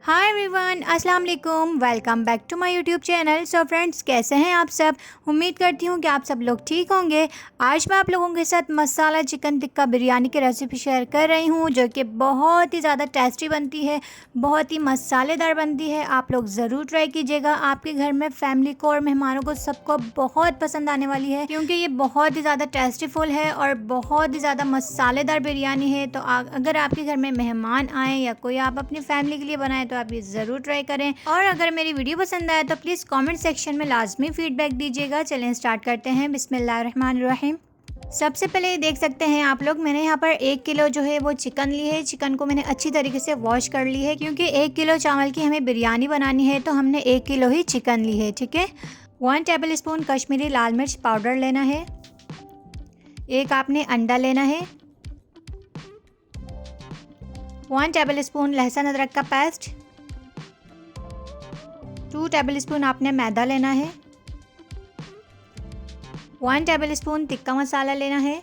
हाय everyone, अस्सलाम वालेकुम। Welcome back to my YouTube channel. So friends, कैसे हैं आप सब? उम्मीद करती हूँ कि आप सब लोग ठीक होंगे। आज मैं आप लोगों के साथ मसाला चिकन टिक्का बिरयानी की रेसिपी शेयर कर रही हूँ, जो कि बहुत ही ज़्यादा टेस्टी बनती है, बहुत ही मसालेदार बनती है। आप लोग ज़रूर ट्राई कीजिएगा। आपके घर में फैमिली को और मेहमानों को सबको बहुत पसंद आने वाली है, क्योंकि ये बहुत ही ज़्यादा टेस्टीफुल है और बहुत ही ज़्यादा मसालेदार बिरयानी है। तो अगर आपके घर में मेहमान आए या कोई आप अपनी फैमिली के लिए बनाएं तो आप ये ज़रूर ट्राई करें। और अगर मेरी वीडियो पसंद आए तो प्लीज़ कमेंट सेक्शन में लाजमी फीडबैक दीजिएगा। चलें स्टार्ट करते हैं। बिस्मिल्लाहिर्रहमानिर्रहीम। सबसे पहले देख सकते हैं आप लोग, मैंने यहाँ पर 1 किलो जो है वो चिकन ली है। चिकन को मैंने अच्छी तरीके से वॉश कर ली है, क्योंकि 1 किलो चावल की हमें बिरयानी बनानी है, तो हमने 1 किलो ही चिकन ली है। ठीक है। 1 टेबल स्पून कश्मीरी लाल मिर्च पाउडर लेना है। 1 आपने अंडा लेना है। 1 टेबल स्पून लहसुन अदरक का पेस्ट। 2 टेबल स्पून आपने मैदा लेना है। 1 टेबल स्पून टिक्का मसाला लेना है।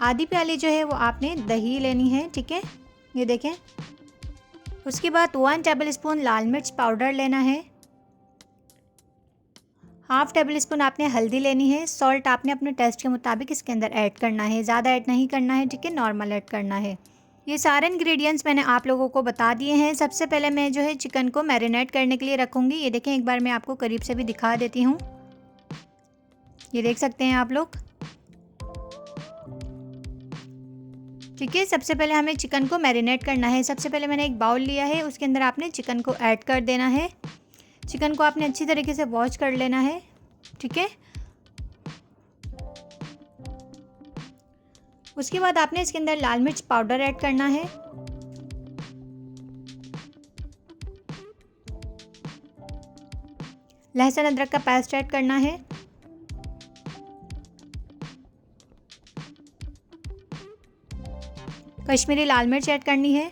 आधी प्याली जो है वो आपने दही लेनी है। ठीक है, ये देखें। उसके बाद 1 टेबल स्पून लाल मिर्च पाउडर लेना है। हाफ टेबल स्पून आपने हल्दी लेनी है। सॉल्ट आपने अपने टेस्ट के मुताबिक इसके अंदर ऐड करना है, ज़्यादा ऐड नहीं करना है। ठीक है, नॉर्मल ऐड करना है। ये सारे इंग्रेडिएंट्स मैंने आप लोगों को बता दिए हैं। सबसे पहले मैं जो है चिकन को मैरिनेट करने के लिए रखूँगी। ये देखें, एक बार मैं आपको करीब से भी दिखा देती हूँ। ये देख सकते हैं आप लोग। ठीक है, सबसे पहले हमें चिकन को मैरिनेट करना है। सबसे पहले मैंने एक बाउल लिया है, उसके अंदर आपने चिकन को ऐड कर देना है। चिकन को आपने अच्छी तरीके से वॉश कर लेना है। ठीक है, उसके बाद आपने इसके अंदर लाल मिर्च पाउडर ऐड करना है। लहसुन अदरक का पेस्ट ऐड करना है। कश्मीरी लाल मिर्च ऐड करनी है।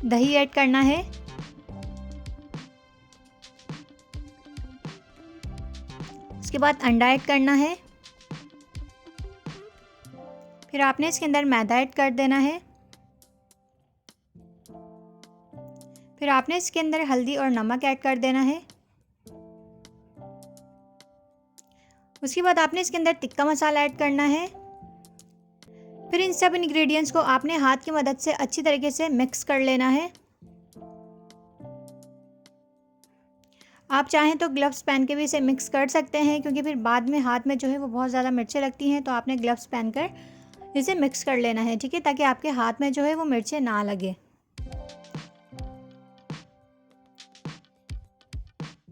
दही ऐड करना है। उसके बाद अंडा ऐड करना है। फिर आपने इसके अंदर मैदा ऐड कर देना है। फिर आपने इसके अंदर हल्दी और नमक ऐड कर देना है। उसके बाद आपने इसके अंदर टिक्का मसाला ऐड करना है। फिर इन सब इंग्रेडिएंट्स को आपने हाथ की मदद से अच्छी तरीके से मिक्स कर लेना है। आप चाहें तो ग्लव्स पहन के भी इसे मिक्स कर सकते हैं, क्योंकि फिर बाद में हाथ में जो है वो बहुत ज़्यादा मिर्चें लगती हैं, तो आपने ग्लव्स पहनकर इसे मिक्स कर लेना है। ठीक है, ताकि आपके हाथ में जो है वो मिर्चें ना लगे।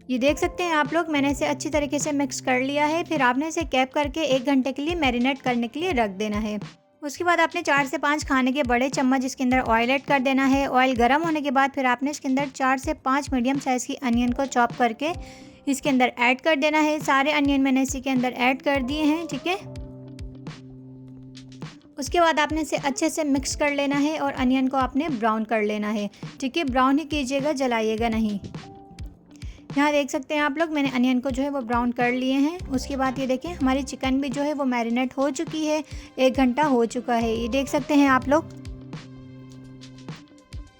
ये देख सकते हैं आप लोग, मैंने इसे अच्छी तरीके से मिक्स कर लिया है। फिर आपने इसे कैप करके 1 घंटे के लिए मैरिनेट करने के लिए रख देना है। उसके बाद आपने 4 से 5 खाने के बड़े चम्मच इसके अंदर ऑयल ऐड कर देना है। ऑयल गर्म होने के बाद फिर आपने इसके अंदर 4 से 5 मीडियम साइज़ की अनियन को चॉप करके इसके अंदर ऐड कर देना है। सारे अनियन मैंने इसी के अंदर ऐड कर दिए हैं। ठीक है, उसके बाद आपने इसे अच्छे से मिक्स कर लेना है और अनियन को आपने ब्राउन कर लेना है। ठीक है, ब्राउन ही कीजिएगा, जलाइएगा नहीं। यहाँ देख सकते हैं आप लोग, मैंने अनियन को जो है वो ब्राउन कर लिए हैं। उसके बाद ये देखें, हमारी चिकन भी जो है वो मैरिनेट हो चुकी है। 1 घंटा हो चुका है, ये देख सकते हैं आप लोग।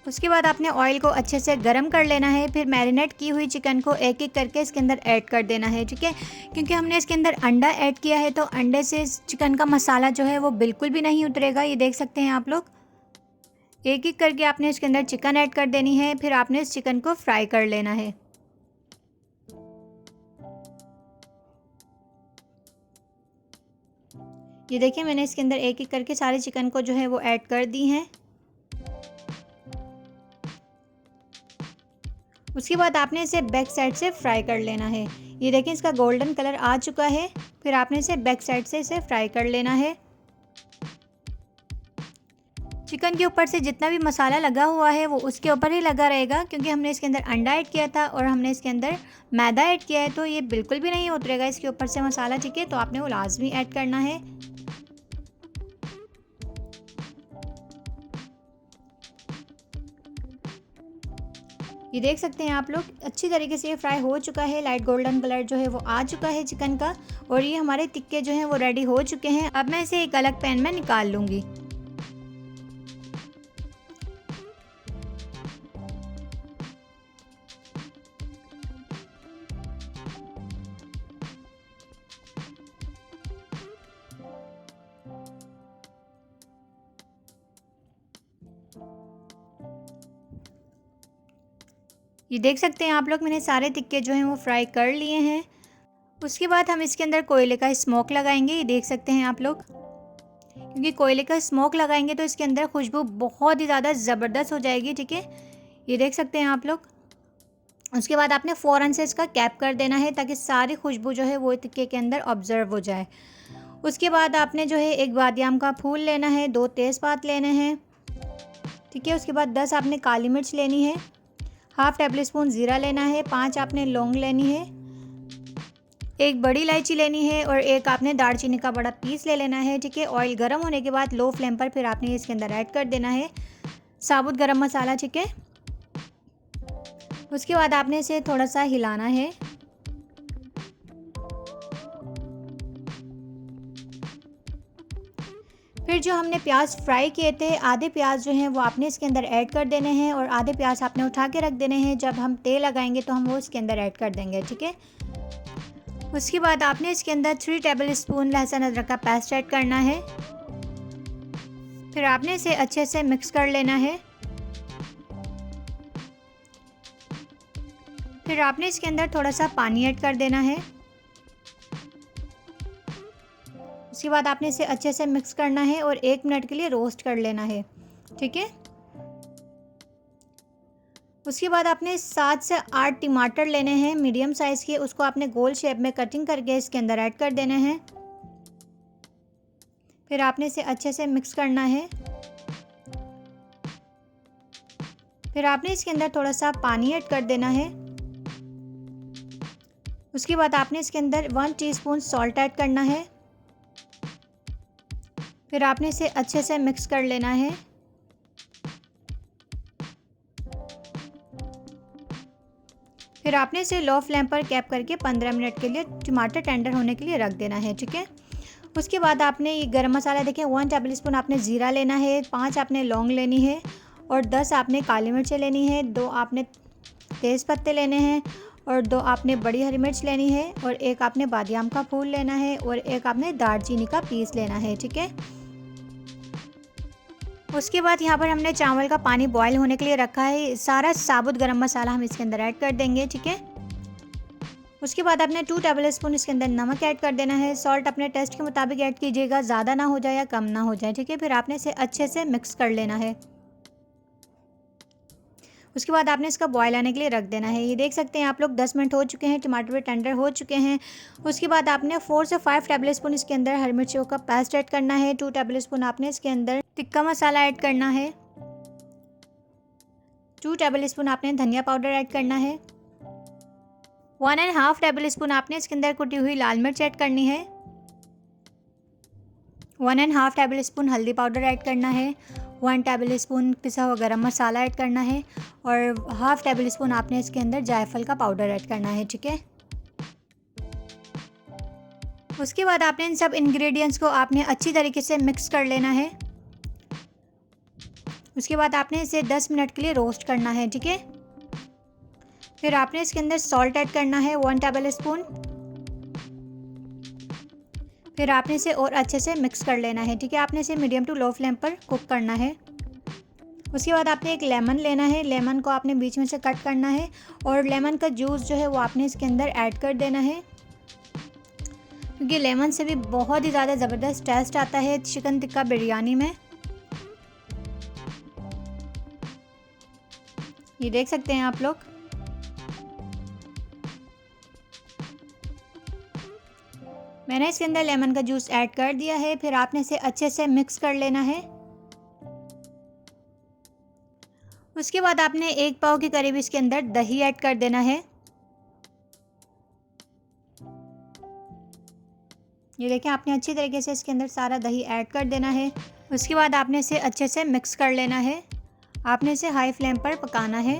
उसके बाद आपने ऑयल को अच्छे से गरम कर लेना है। फिर मैरिनेट की हुई चिकन को एक एक करके इसके अंदर ऐड कर देना है। ठीक है, क्योंकि हमने इसके अंदर अंडा ऐड किया है, तो अंडे से चिकन का मसाला जो है वो बिल्कुल भी नहीं उतरेगा। ये देख सकते हैं आप लोग। एक एक करके आपने इसके अंदर चिकन ऐड कर देनी है। फिर आपने इस चिकन को फ्राई कर लेना है। ये देखिए, मैंने इसके अंदर एक एक करके सारे चिकन को जो है वो ऐड कर दी हैं। उसके बाद आपने इसे बैक साइड से फ्राई कर लेना है। ये देखें, इसका गोल्डन कलर आ चुका है। फिर आपने इसे बैक साइड से इसे फ्राई कर लेना है। चिकन के ऊपर से जितना भी मसाला लगा हुआ है वो उसके ऊपर ही लगा रहेगा, क्योंकि हमने इसके अंदर अंडा ऐड किया था और हमने इसके अंदर मैदा ऐड किया है, तो ये बिल्कुल भी नहीं उतरेगा इसके ऊपर से मसाला। ठीक है, तो आपने वो लाजमी ऐड करना है। ये देख सकते हैं आप लोग, अच्छी तरीके से ये फ्राई हो चुका है। लाइट गोल्डन कलर जो है वो आ चुका है चिकन का, और ये हमारे टिक्के जो हैं वो रेडी हो चुके हैं। अब मैं इसे एक अलग पैन में निकाल लूँगी। ये देख सकते हैं आप लोग, मैंने सारे टिक्के जो हैं वो फ्राई कर लिए हैं। उसके बाद हम इसके अंदर कोयले का स्मोक लगाएंगे। ये देख सकते हैं आप लोग, क्योंकि कोयले का स्मोक लगाएंगे तो इसके अंदर खुशबू बहुत ही ज़्यादा ज़बरदस्त हो जाएगी। ठीक है, ये देख सकते हैं आप लोग। उसके बाद आपने फ़ौरन से इसका कैप कर देना है ताकि सारी खुशबू जो है वो टिक्के के अंदर ऑब्ज़र्व हो जाए। उसके बाद आपने जो है एक बादियाम का फूल लेना है, 2 तेज़पात लेने हैं। ठीक है, उसके बाद 10 आपने काली मिर्च लेनी है, हाफ़ टेबल स्पून ज़ीरा लेना है, 5 आपने लौंग लेनी है, 1 बड़ी इलायची लेनी है और 1 आपने दालचीनी का बड़ा पीस ले लेना है। ठीक है, ऑयल गर्म होने के बाद लो फ्लेम पर फिर आपने इसके अंदर ऐड कर देना है साबुत गरम मसाला। ठीक है, उसके बाद आपने इसे थोड़ा सा हिलाना है। फिर जो हमने प्याज फ्राई किए थे, आधे प्याज जो हैं वो आपने इसके अंदर ऐड कर देने हैं और आधे प्याज आपने उठा के रख देने हैं। जब हम तेल लगाएंगे तो हम वो इसके अंदर ऐड कर देंगे। ठीक है, उसके बाद आपने इसके अंदर 3 टेबल स्पून लहसुन अदरक का पेस्ट ऐड करना है। फिर आपने इसे अच्छे से मिक्स कर लेना है। फिर आपने इसके अंदर थोड़ा सा पानी ऐड कर देना है। उसके बाद आपने इसे अच्छे से मिक्स करना है और 1 मिनट के लिए रोस्ट कर लेना है। ठीक है, उसके बाद आपने 7 से 8 टमाटर लेने हैं मीडियम साइज़ के, उसको आपने गोल शेप में कटिंग करके इसके अंदर ऐड कर देने हैं। फिर आपने इसे अच्छे से मिक्स करना है। फिर आपने इसके अंदर थोड़ा सा पानी ऐड कर देना है। उसके बाद आपने इसके अंदर 1 टीस्पून सॉल्ट ऐड करना है। फिर आपने इसे अच्छे से मिक्स कर लेना है। फिर आपने इसे लो फ्लेम पर कैप करके 15 मिनट के लिए टमाटर टेंडर होने के लिए रख देना है। ठीक है, उसके बाद आपने ये गरम मसाला देखें 1 टेबल स्पून आपने ज़ीरा लेना है, 5 आपने लौंग लेनी है और 10 आपने काली मिर्चें लेनी है, 2 आपने तेज़ पत्ते लेने हैं और 2 आपने बड़ी हरी मिर्च लेनी है और 1 आपने बादियाम का फूल लेना है और 1 आपने दालचीनी का पीस लेना है। ठीक है, उसके बाद यहाँ पर हमने चावल का पानी बॉयल होने के लिए रखा है। सारा साबुत गरम मसाला हम इसके अंदर ऐड कर देंगे। ठीक है, उसके बाद आपने 2 टेबल स्पून इसके अंदर नमक ऐड कर देना है। सॉल्ट अपने टेस्ट के मुताबिक ऐड कीजिएगा, ज़्यादा ना हो जाए या कम ना हो जाए। ठीक है, फिर आपने इसे अच्छे से मिक्स कर लेना है। उसके बाद आपने इसका बॉयल आने के लिए रख देना है। ये देख सकते हैं आप लोग 10 मिनट हो चुके हैं, टमाटर भी टेंडर हो चुके हैं। उसके बाद आपने 4 से 5 टेबल स्पून इसके अंदर हरी मिर्चियों का पेस्ट ऐड करना है। 2 टेबल स्पून आपने इसके अंदर टिक्का मसाला ऐड करना है। 2 टेबल स्पून आपने धनिया पाउडर ऐड करना है। 1.5 टेबल स्पून आपने इसके अंदर कुटी हुई लाल मिर्च ऐड करनी है। 1.5 टेबल स्पून हल्दी पाउडर ऐड करना है। 1 टेबल स्पून पिसा हुआ गरम मसाला ऐड करना है और हाफ़ टेबल स्पून आपने इसके अंदर जायफल का पाउडर ऐड करना है। ठीक है, उसके बाद आपने इन सब इंग्रेडिएंट्स को आपने अच्छी तरीके से मिक्स कर लेना है। उसके बाद आपने इसे 10 मिनट के लिए रोस्ट करना है। ठीक है, फिर आपने इसके अंदर सॉल्ट ऐड करना है 1 टेबल स्पून। फिर आपने इसे और अच्छे से मिक्स कर लेना है। ठीक है, आपने इसे मीडियम टू लो फ्लेम पर कुक करना है। उसके बाद आपने एक लेमन लेना है, लेमन को आपने बीच में से कट करना है और लेमन का जूस जो है वो आपने इसके अंदर ऐड कर देना है, क्योंकि लेमन से भी बहुत ही ज़्यादा ज़बरदस्त टेस्ट आता है चिकन टिक्का बिरयानी में। ये देख सकते हैं आप लोग। मैंने इसके अंदर लेमन का जूस ऐड कर दिया है। फिर आपने इसे अच्छे से मिक्स कर लेना है। उसके बाद आपने 1 पाव के करीब इसके अंदर दही ऐड कर देना है। ये देखें, आपने अच्छी तरीके से इसके अंदर सारा दही ऐड कर देना है। उसके बाद आपने इसे अच्छे से मिक्स कर लेना है। आपने इसे हाई फ्लेम पर पकाना है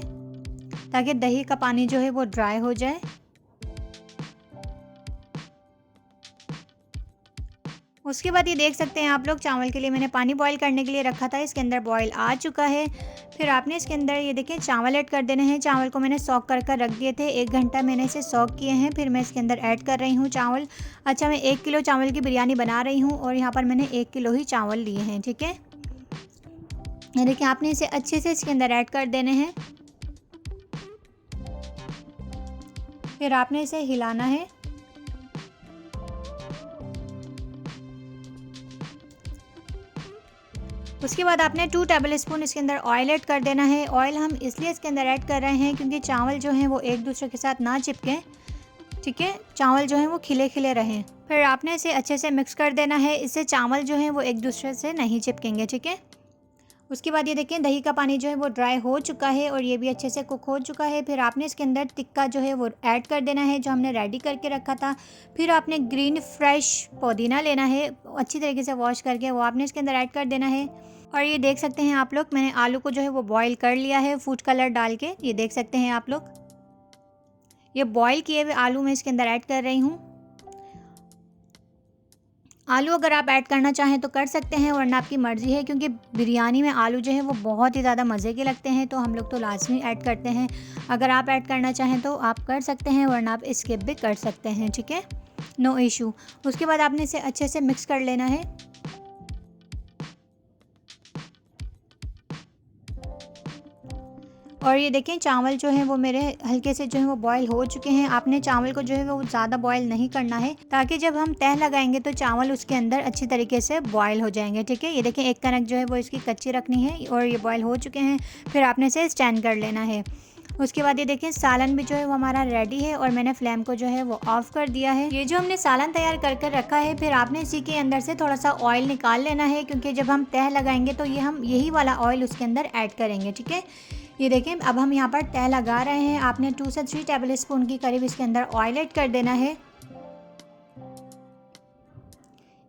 ताकि दही का पानी जो है वो ड्राई हो जाए। उसके बाद ये देख सकते हैं आप लोग, चावल के लिए मैंने पानी बॉईल करने के लिए रखा था, इसके अंदर बॉईल आ चुका है। फिर आपने इसके अंदर ये देखें चावल ऐड कर देने हैं। चावल को मैंने सॉक कर रख दिए थे, 1 घंटा मैंने इसे सॉक किए हैं। फिर मैं इसके अंदर ऐड कर रही हूँ चावल। अच्छा, मैं 1 किलो चावल की बिरयानी बना रही हूँ और यहाँ पर मैंने 1 किलो ही चावल लिए हैं। ठीक है, ये देखिए, आपने इसे अच्छे से इसके अंदर ऐड कर देने हैं। फिर आपने इसे हिलाना है। उसके बाद आपने 2 टेबलस्पून इसके अंदर ऑयल ऐड कर देना है। ऑयल हम इसलिए इसके अंदर ऐड कर रहे हैं क्योंकि चावल जो हैं वो एक दूसरे के साथ ना चिपकें, ठीक है, चावल जो हैं वो खिले खिले रहें। फिर आपने इसे अच्छे से मिक्स कर देना है, इससे चावल जो हैं वो एक दूसरे से नहीं चिपकेंगे, ठीक है। उसके बाद ये देखें दही का पानी जो है वो ड्राई हो चुका है और ये भी अच्छे से कुक हो चुका है। फिर आपने इसके अंदर टिक्का जो है वो ऐड कर देना है जो हमने रेडी करके रखा था। फिर आपने ग्रीन फ्रेश पुदीना लेना है, अच्छी तरीके से वॉश करके वो आपने इसके अंदर ऐड कर देना है। और ये देख सकते हैं आप लोग, मैंने आलू को जो है वो बॉईल कर लिया है फूड कलर डाल के। ये देख सकते हैं आप लोग, ये बॉईल किए हुए आलू मैं इसके अंदर ऐड कर रही हूँ। आलू अगर आप ऐड करना चाहें तो कर सकते हैं, वरना आपकी मर्ज़ी है, क्योंकि बिरयानी में आलू जो है वो बहुत ही ज़्यादा मज़े के लगते हैं, तो हम लोग तो लाजमी ऐड करते हैं। अगर आप ऐड करना चाहें तो आप कर सकते हैं, वरना आप स्किप भी कर सकते हैं, ठीक है, नो इशू। उसके बाद आपने इसे अच्छे से मिक्स कर लेना है। और ये देखें चावल जो है वो मेरे हल्के से जो है वो बॉईल हो चुके हैं। आपने चावल को जो है वो ज़्यादा बॉईल नहीं करना है, ताकि जब हम तह लगाएंगे तो चावल उसके अंदर अच्छी तरीके से बॉईल हो जाएंगे, ठीक है। ये देखें एक कनक जो है वो इसकी कच्ची रखनी है और ये बॉईल हो चुके हैं। फिर आपने इसे स्टैंड कर लेना है। उसके बाद ये देखें सालन भी जो है वो हमारा रेडी है और मैंने फ्लेम को जो है वो ऑफ़ कर दिया है। ये जो हमने सालन तैयार कर कर रखा है, फिर आपने इसी के अंदर से थोड़ा सा ऑयल निकाल लेना है, क्योंकि जब हम तह लगाएंगे तो ये हम यही वाला ऑयल उसके अंदर ऐड करेंगे, ठीक है। ये देखें अब हम यहाँ पर तह लगा रहे हैं। आपने 2 से 3 टेबलस्पून की करीब इसके अंदर ऑयल ऐड कर देना है।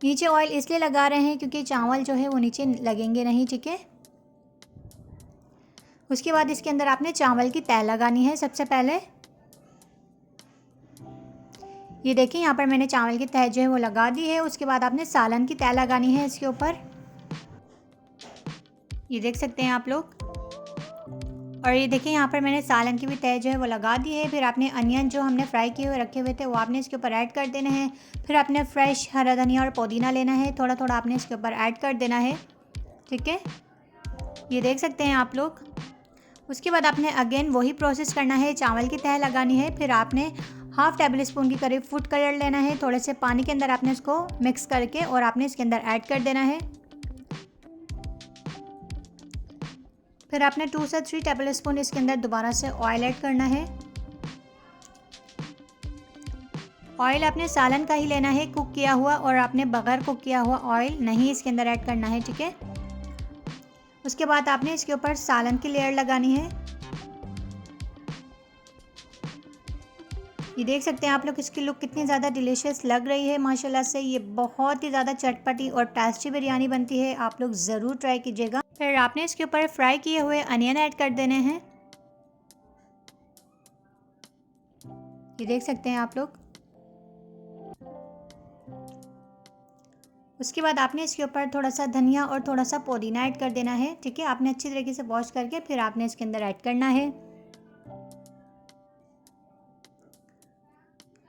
नीचे ऑयल इसलिए लगा रहे हैं क्योंकि चावल जो है वो नीचे लगेंगे नहीं, ठीक है। उसके बाद इसके अंदर आपने चावल की तह लगानी है सबसे पहले। ये देखिए यहाँ पर मैंने चावल की तह जो है वो लगा दी है। उसके बाद आपने सालन की तह लगानी है इसके ऊपर, ये देख सकते हैं आप लोग। और ये देखिए यहाँ पर मैंने सालन की भी तह जो है वो लगा दी है। फिर आपने अनियन जो हमने फ्राई किए हुए रखे हुए थे वो आपने इसके ऊपर ऐड कर देना है। फिर आपने फ्रेश हरा धनिया और पुदीना लेना है, थोड़ा थोड़ा आपने इसके ऊपर ऐड कर देना है, ठीक है, ये देख सकते हैं आप लोग। उसके बाद आपने अगेन वही प्रोसेस करना है, चावल की तह लगानी है। फिर आपने हाफ़ टेबलस्पून की करीब फूड कलर लेना है, थोड़े से पानी के अंदर आपने उसको मिक्स करके और आपने इसके अंदर ऐड कर देना है। फिर आपने 2 से 3 टेबलस्पून इसके अंदर दोबारा से ऑयल ऐड करना है। ऑयल आपने सालन का ही लेना है, कुक किया हुआ, और आपने बगैर कुक किया हुआ ऑयल नहीं इसके अंदर ऐड करना है, ठीक है। उसके बाद आपने इसके ऊपर सालन की लेयर लगानी है। ये देख सकते हैं आप लोग, इसकी लुक कितनी ज़्यादा डिलीशियस लग रही है माशाल्लाह से। ये बहुत ही ज़्यादा चटपटी और टेस्टी बिरयानी बनती है, आप लोग ज़रूर ट्राई कीजिएगा। फिर आपने इसके ऊपर फ्राई किए हुए अनियन ऐड कर देने हैं, ये देख सकते हैं आप लोग। उसके बाद आपने इसके ऊपर थोड़ा सा धनिया और थोड़ा सा पुदीना ऐड कर देना है, ठीक है। आपने अच्छी तरीके से वॉश करके फिर आपने इसके अंदर ऐड करना है।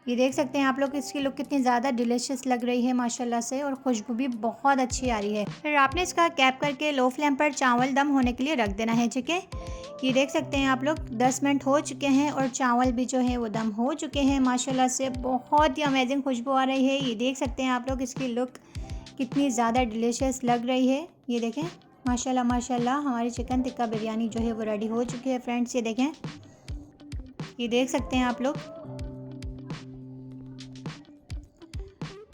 ये देख सकते हैं आप लोग, इसकी लुक कितनी ज़्यादा डिलीशियस लग रही है माशाल्लाह से, और खुशबू भी बहुत अच्छी आ रही है। फिर आपने इसका कैप करके लो फ्लेम पर चावल दम होने के लिए रख देना है, ठीक है। ये देख सकते हैं आप लोग 10 मिनट हो चुके हैं और चावल भी जो है वो दम हो चुके हैं माशाल्लाह से। बहुत ही अमेजिंग खुशबू आ रही है। ये देख सकते हैं आप लोग, इसकी लुक कितनी ज़्यादा डिलीशियस लग रही है। ये देखें माशाल्लाह माशाल्लाह, हमारी चिकन टिक्का बिरयानी जो है वो रेडी हो चुकी है फ्रेंड्स। ये देखें, ये देख सकते हैं आप लोग।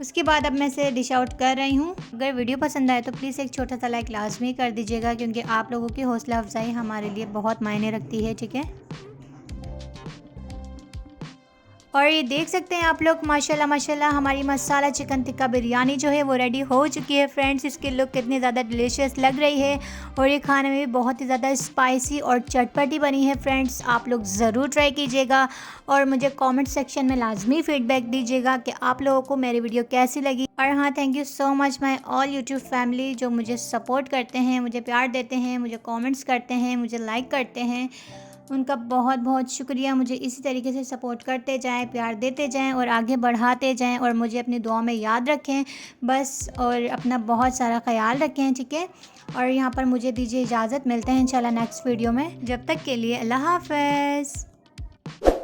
उसके बाद अब मैं इसे डिश आउट कर रही हूँ। अगर वीडियो पसंद आए तो प्लीज़ एक छोटा सा लाइक लाजमी कर दीजिएगा, क्योंकि आप लोगों की हौसला अफजाई हमारे लिए बहुत मायने रखती है, ठीक है। और ये देख सकते हैं आप लोग माशाल्लाह माशाल्लाह, हमारी मसाला चिकन टिक्का बिरयानी जो है वो रेडी हो चुकी है फ्रेंड्स। इसकी लुक कितनी ज़्यादा डिलीशियस लग रही है और ये खाने में भी बहुत ही ज़्यादा स्पाइसी और चटपटी बनी है फ्रेंड्स। आप लोग ज़रूर ट्राई कीजिएगा और मुझे कमेंट सेक्शन में लाजमी फ़ीडबैक दीजिएगा कि आप लोगों को मेरी वीडियो कैसी लगी। और हाँ, thank you so much my all YouTube family, जो मुझे सपोर्ट करते हैं, मुझे प्यार देते हैं, मुझे कमेंट्स करते हैं, मुझे लाइक करते हैं, उनका बहुत बहुत शुक्रिया। मुझे इसी तरीके से सपोर्ट करते जाएं, प्यार देते जाएं और आगे बढ़ाते जाएं, और मुझे अपनी दुआ में याद रखें बस, और अपना बहुत सारा ख्याल रखें, ठीक है। और यहाँ पर मुझे दीजिए इजाज़त, मिलते हैं इंशाल्लाह नेक्स्ट वीडियो में। जब तक के लिए अल्लाह हाफ़िज़।